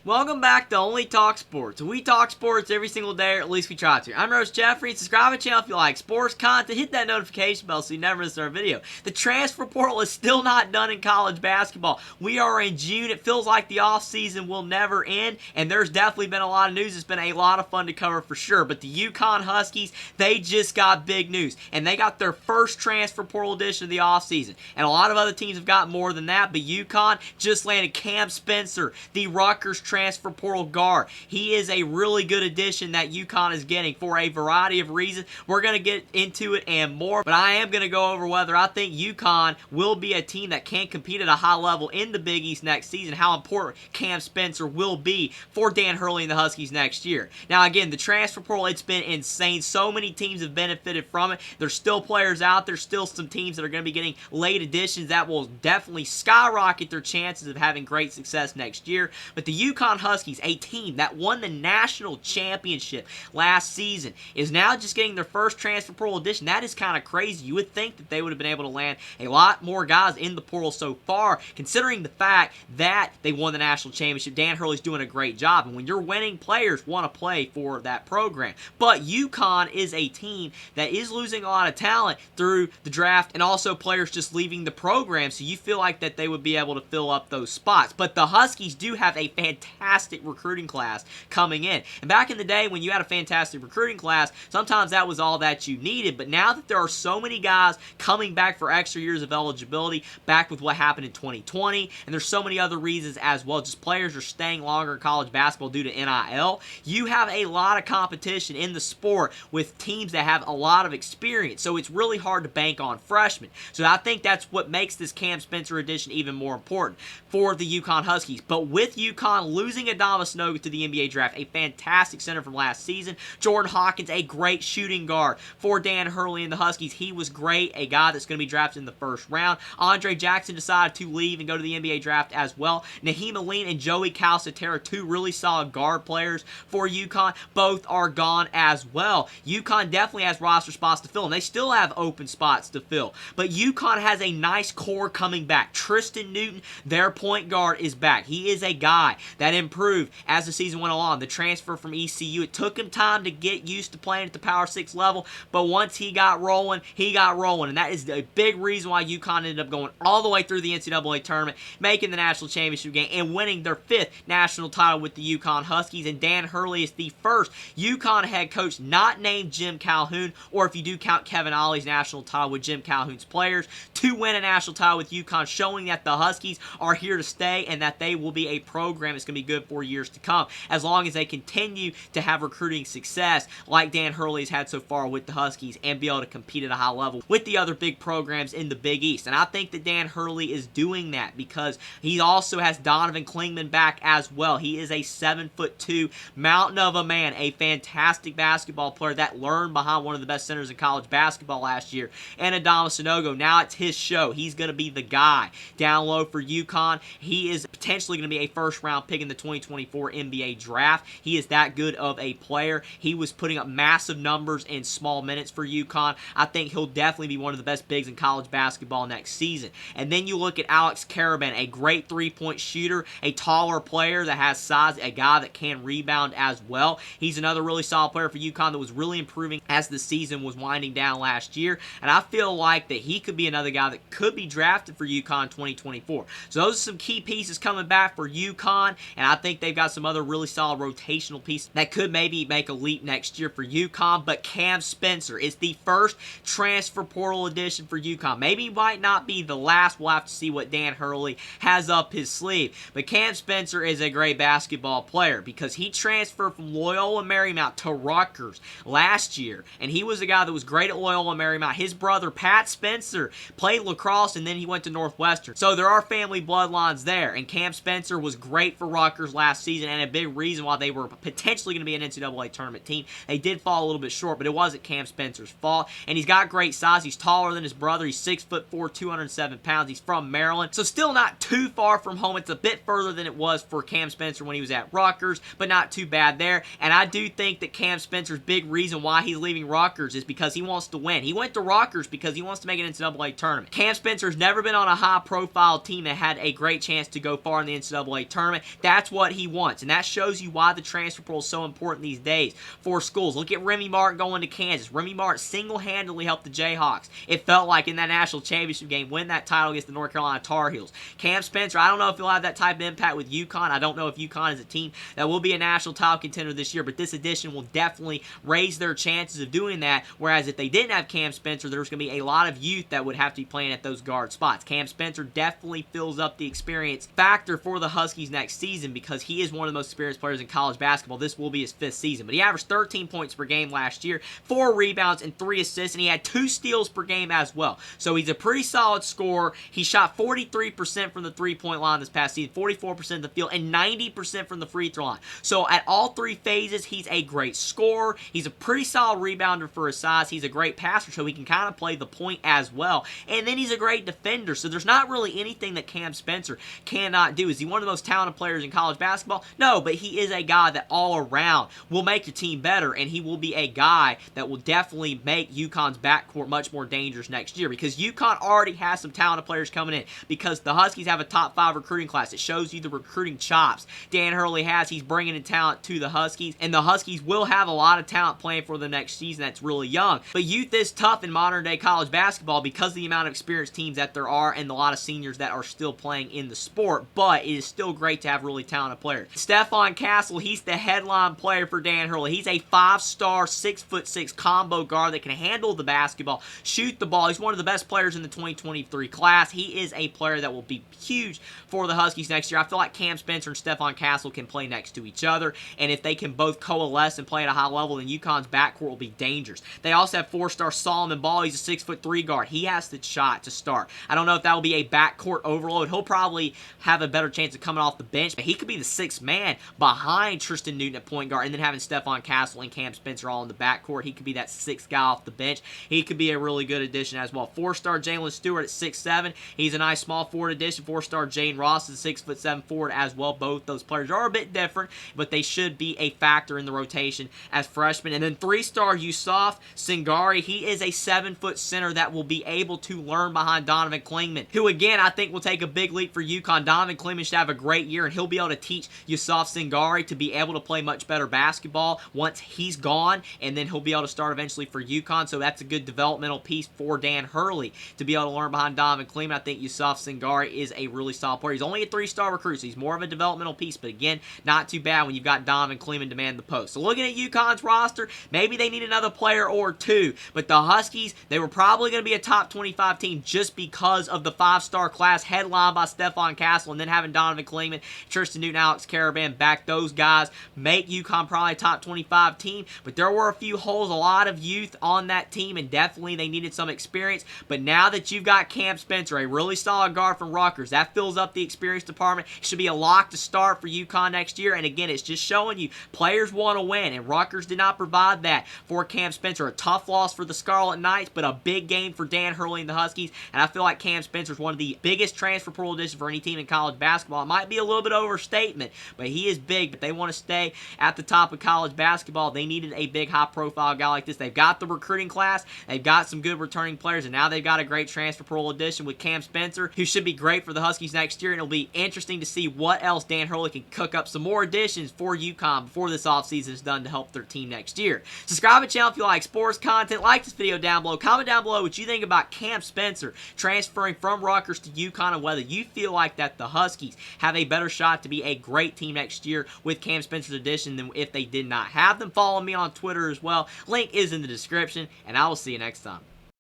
Welcome back to Only Talk Sports. We talk sports every single day, or at least we try to. I'm Rose Jeffrey. Subscribe to the channel if you like sports content. Hit that notification bell so you never miss our video. The transfer portal is still not done in college basketball. We are in June. It feels like the offseason will never end, and there's definitely been a lot of news. It's been a lot of fun to cover for sure, but the UConn Huskies, they just got big news, and they got their first transfer portal edition of the offseason, and a lot of other teams have got more than that, but UConn just landed Cam Spencer, the Rutgers transfer portal guard. He is a really good addition that UConn is getting for a variety of reasons. We're going to get into it and more, but I am going to go over whether I think UConn will be a team that can compete at a high level in the Big East next season, how important Cam Spencer will be for Dan Hurley and the Huskies next year. Now again, the transfer portal, it's been insane. So many teams have benefited from it. There's still players out there, still some teams that are going to be getting late additions that will definitely skyrocket their chances of having great success next year. But the UConn Huskies, a team that won the national championship last season, is now just getting their first transfer portal edition. That is kind of crazy. You would think that they would have been able to land a lot more guys in the portal so far, considering the fact that they won the national championship. Dan Hurley's doing a great job, and when you're winning, players want to play for that program. But UConn is a team that is losing a lot of talent through the draft, and also players just leaving the program, so you feel like that they would be able to fill up those spots. But the Huskies do have a fantastic recruiting class coming in. And back in the day when you had a fantastic recruiting class, sometimes that was all that you needed. But now that there are so many guys coming back for extra years of eligibility, back with what happened in 2020, and there's so many other reasons as well, just players are staying longer in college basketball due to NIL, you have a lot of competition in the sport with teams that have a lot of experience. So it's really hard to bank on freshmen. So I think that's what makes this Cam Spencer edition even more important for the UConn Huskies. But with UConn losing Donovan to the NBA draft, a fantastic center from last season, Jordan Hawkins, a great shooting guard for Dan Hurley and the Huskies. He was great, a guy that's going to be drafted in the first round. Andre Jackson decided to leave and go to the NBA draft as well. Naheem Aline and Joey Calcaterra, two really solid guard players for UConn, both are gone as well. UConn definitely has roster spots to fill, and they still have open spots to fill. But UConn has a nice core coming back. Tristen Newton, their point guard, is back. He is a guy that improved as the season went along. The transfer from ECU, it took him time to get used to playing at the Power 6 level, but once he got rolling, and that is a big reason why UConn ended up going all the way through the NCAA tournament, making the national championship game, and winning their 5th national title with the UConn Huskies. And Dan Hurley is the first UConn head coach not named Jim Calhoun, or if you do count Kevin Ollie's national title with Jim Calhoun's players, to win a national title with UConn, showing that the Huskies are here to stay and that they will be a program that's going to be good for years to come, as long as they continue to have recruiting success like Dan Hurley has had so far with the Huskies and be able to compete at a high level with the other big programs in the Big East. And I think that Dan Hurley is doing that because he also has Donovan Clingman back as well. He is a 7'2" mountain of a man, a fantastic basketball player that learned behind one of the best centers in college basketball last year, and Adama Sanogo. Now it's his show. He's going to be the guy down low for UConn. He is potentially going to be a first-round pick in the 2024 NBA draft. He is that good of a player. He was putting up massive numbers in small minutes for UConn. I think he'll definitely be one of the best bigs in college basketball next season. And then you look at Alex Caravan, a great three-point shooter, a taller player that has size, a guy that can rebound as well. He's another really solid player for UConn that was really improving as the season was winding down last year. And I feel like that he could be another guy that could be drafted for UConn 2024. So those are some key pieces coming back for UConn, and I think they've got some other really solid rotational pieces that could maybe make a leap next year for UConn. But Cam Spencer is the first transfer portal edition for UConn. Maybe might not be the last. We'll have to see what Dan Hurley has up his sleeve. But Cam Spencer is a great basketball player because he transferred from Loyola Marymount to Rutgers last year, and he was a guy that was great at Loyola Marymount. His brother, Pat Spencer, played lacrosse, and then he went to Northwestern. So there are family bloodlines there, and Cam Spencer was great for Rutgers last season and a big reason why they were potentially going to be an NCAA tournament team. They did fall a little bit short, but it wasn't Cam Spencer's fault, and he's got great size. He's taller than his brother. He's 6'4", 207 pounds. He's from Maryland, so still not too far from home. It's a bit further than it was for Cam Spencer when he was at Rutgers, but not too bad there. And I do think that Cam Spencer's big reason why he's leaving Rutgers is because he wants to win. He went to Rutgers because he wants to make an NCAA tournament. Cam Spencer's never been on a high-profile team that had a great chance to go far in the NCAA tournament. That That's what he wants, and that shows you why the transfer portal is so important these days for schools. Look at Remy Martin going to Kansas. Remy Martin single-handedly helped the Jayhawks, it felt like, in that national championship game, win that title against the North Carolina Tar Heels. Cam Spencer, I don't know if he'll have that type of impact with UConn. I don't know if UConn is a team that will be a national title contender this year, but this addition will definitely raise their chances of doing that, whereas if they didn't have Cam Spencer, there's going to be a lot of youth that would have to be playing at those guard spots. Cam Spencer definitely fills up the experience factor for the Huskies next season because he is one of the most experienced players in college basketball. This will be his 5th season, but he averaged 13 points per game last year, 4 rebounds and 3 assists, and he had 2 steals per game as well. So he's a pretty solid scorer. He shot 43% from the three-point line this past season, 44% of the field, and 90% from the free throw line. So at all 3 phases, he's a great scorer. He's a pretty solid rebounder for his size. He's a great passer, so he can kind of play the point as well. And then he's a great defender, so there's not really anything that Cam Spencer cannot do. Is he one of the most talented players in college basketball? No, but he is a guy that all around will make your team better, and he will be a guy that will definitely make UConn's backcourt much more dangerous next year because UConn already has some talented players coming in because the Huskies have a top 5 recruiting class. It shows you the recruiting chops Dan Hurley has. He's bringing in talent to the Huskies, and the Huskies will have a lot of talent playing for the next season that's really young. But youth is tough in modern-day college basketball because of the amount of experienced teams that there are and a lot of seniors that are still playing in the sport, but it is still great to have really talented players. Stephon Castle, he's the headline player for Dan Hurley. He's a 5-star, 6'6" combo guard that can handle the basketball, shoot the ball. He's one of the best players in the 2023 class. He is a player that will be huge for the Huskies next year. I feel like Cam Spencer and Stephon Castle can play next to each other, and if they can both coalesce and play at a high level, then UConn's backcourt will be dangerous. They also have 4-star Solomon Ball. He's a 6'3" guard. He has the shot to start. I don't know if that will be a backcourt overload. He'll probably have a better chance of coming off the bench, but he could be the 6th man behind Tristen Newton at point guard, and then having Stephon Castle and Cam Spencer all in the backcourt. He could be that 6th guy off the bench. He could be a really good addition as well. 4-star Jalen Stewart at 6'7". He's a nice small forward addition. 4-star Jane Ross is a 6'7" forward as well. Both those players are a bit different, but they should be a factor in the rotation as freshmen. And then 3-star Yusuf Singari. He is a 7-foot center that will be able to learn behind Donovan Clingman, who again I think will take a big leap for UConn. Donovan Clingman should have a great year, and he'll be able to teach Yusuf Singari to be able to play much better basketball once he's gone, and then he'll be able to start eventually for UConn. So that's a good developmental piece for Dan Hurley to be able to learn behind Donovan Clingman. I think Yusuf Singari is a really solid player. He's only a 3-star recruit, so he's more of a developmental piece, but again, not too bad when you've got Donovan Clingman demand the post. So looking at UConn's roster, maybe they need another player or 2, but the Huskies, they were probably going to be a top 25 team just because of the 5-star class headlined by Stephon Castle, and then having Donovan Clingman, Tristen Newton, Alex Caravan back. Those guys make UConn probably a top 25 team, but there were a few holes, a lot of youth on that team, and definitely they needed some experience. But now that you've got Cam Spencer, a really solid guard from Rutgers, that fills up the experience department. It should be a lock to start for UConn next year, and again, it's just showing you players want to win, and Rutgers did not provide that for Cam Spencer. A tough loss for the Scarlet Knights, but a big game for Dan Hurley and the Huskies, and I feel like Cam Spencer is one of the biggest transfer portal additions for any team in college basketball. It might be a little bit of overstatement, but he is big. But they want to stay at the top of college basketball. They needed a big, high-profile guy like this. They've got the recruiting class, they've got some good returning players, and now they've got a great transfer portal addition with Cam Spencer, who should be great for the Huskies next year, and it'll be interesting to see what else Dan Hurley can cook up some more additions for UConn before this offseason is done to help their team next year. Subscribe to the channel if you like sports content. Like this video down below. Comment down below what you think about Cam Spencer transferring from Rutgers to UConn, and whether you feel like that the Huskies have a better shot to be a great team next year with Cam Spencer's addition than if they did not have them. Follow me on Twitter as well. Link is in the description, and I will see you next time.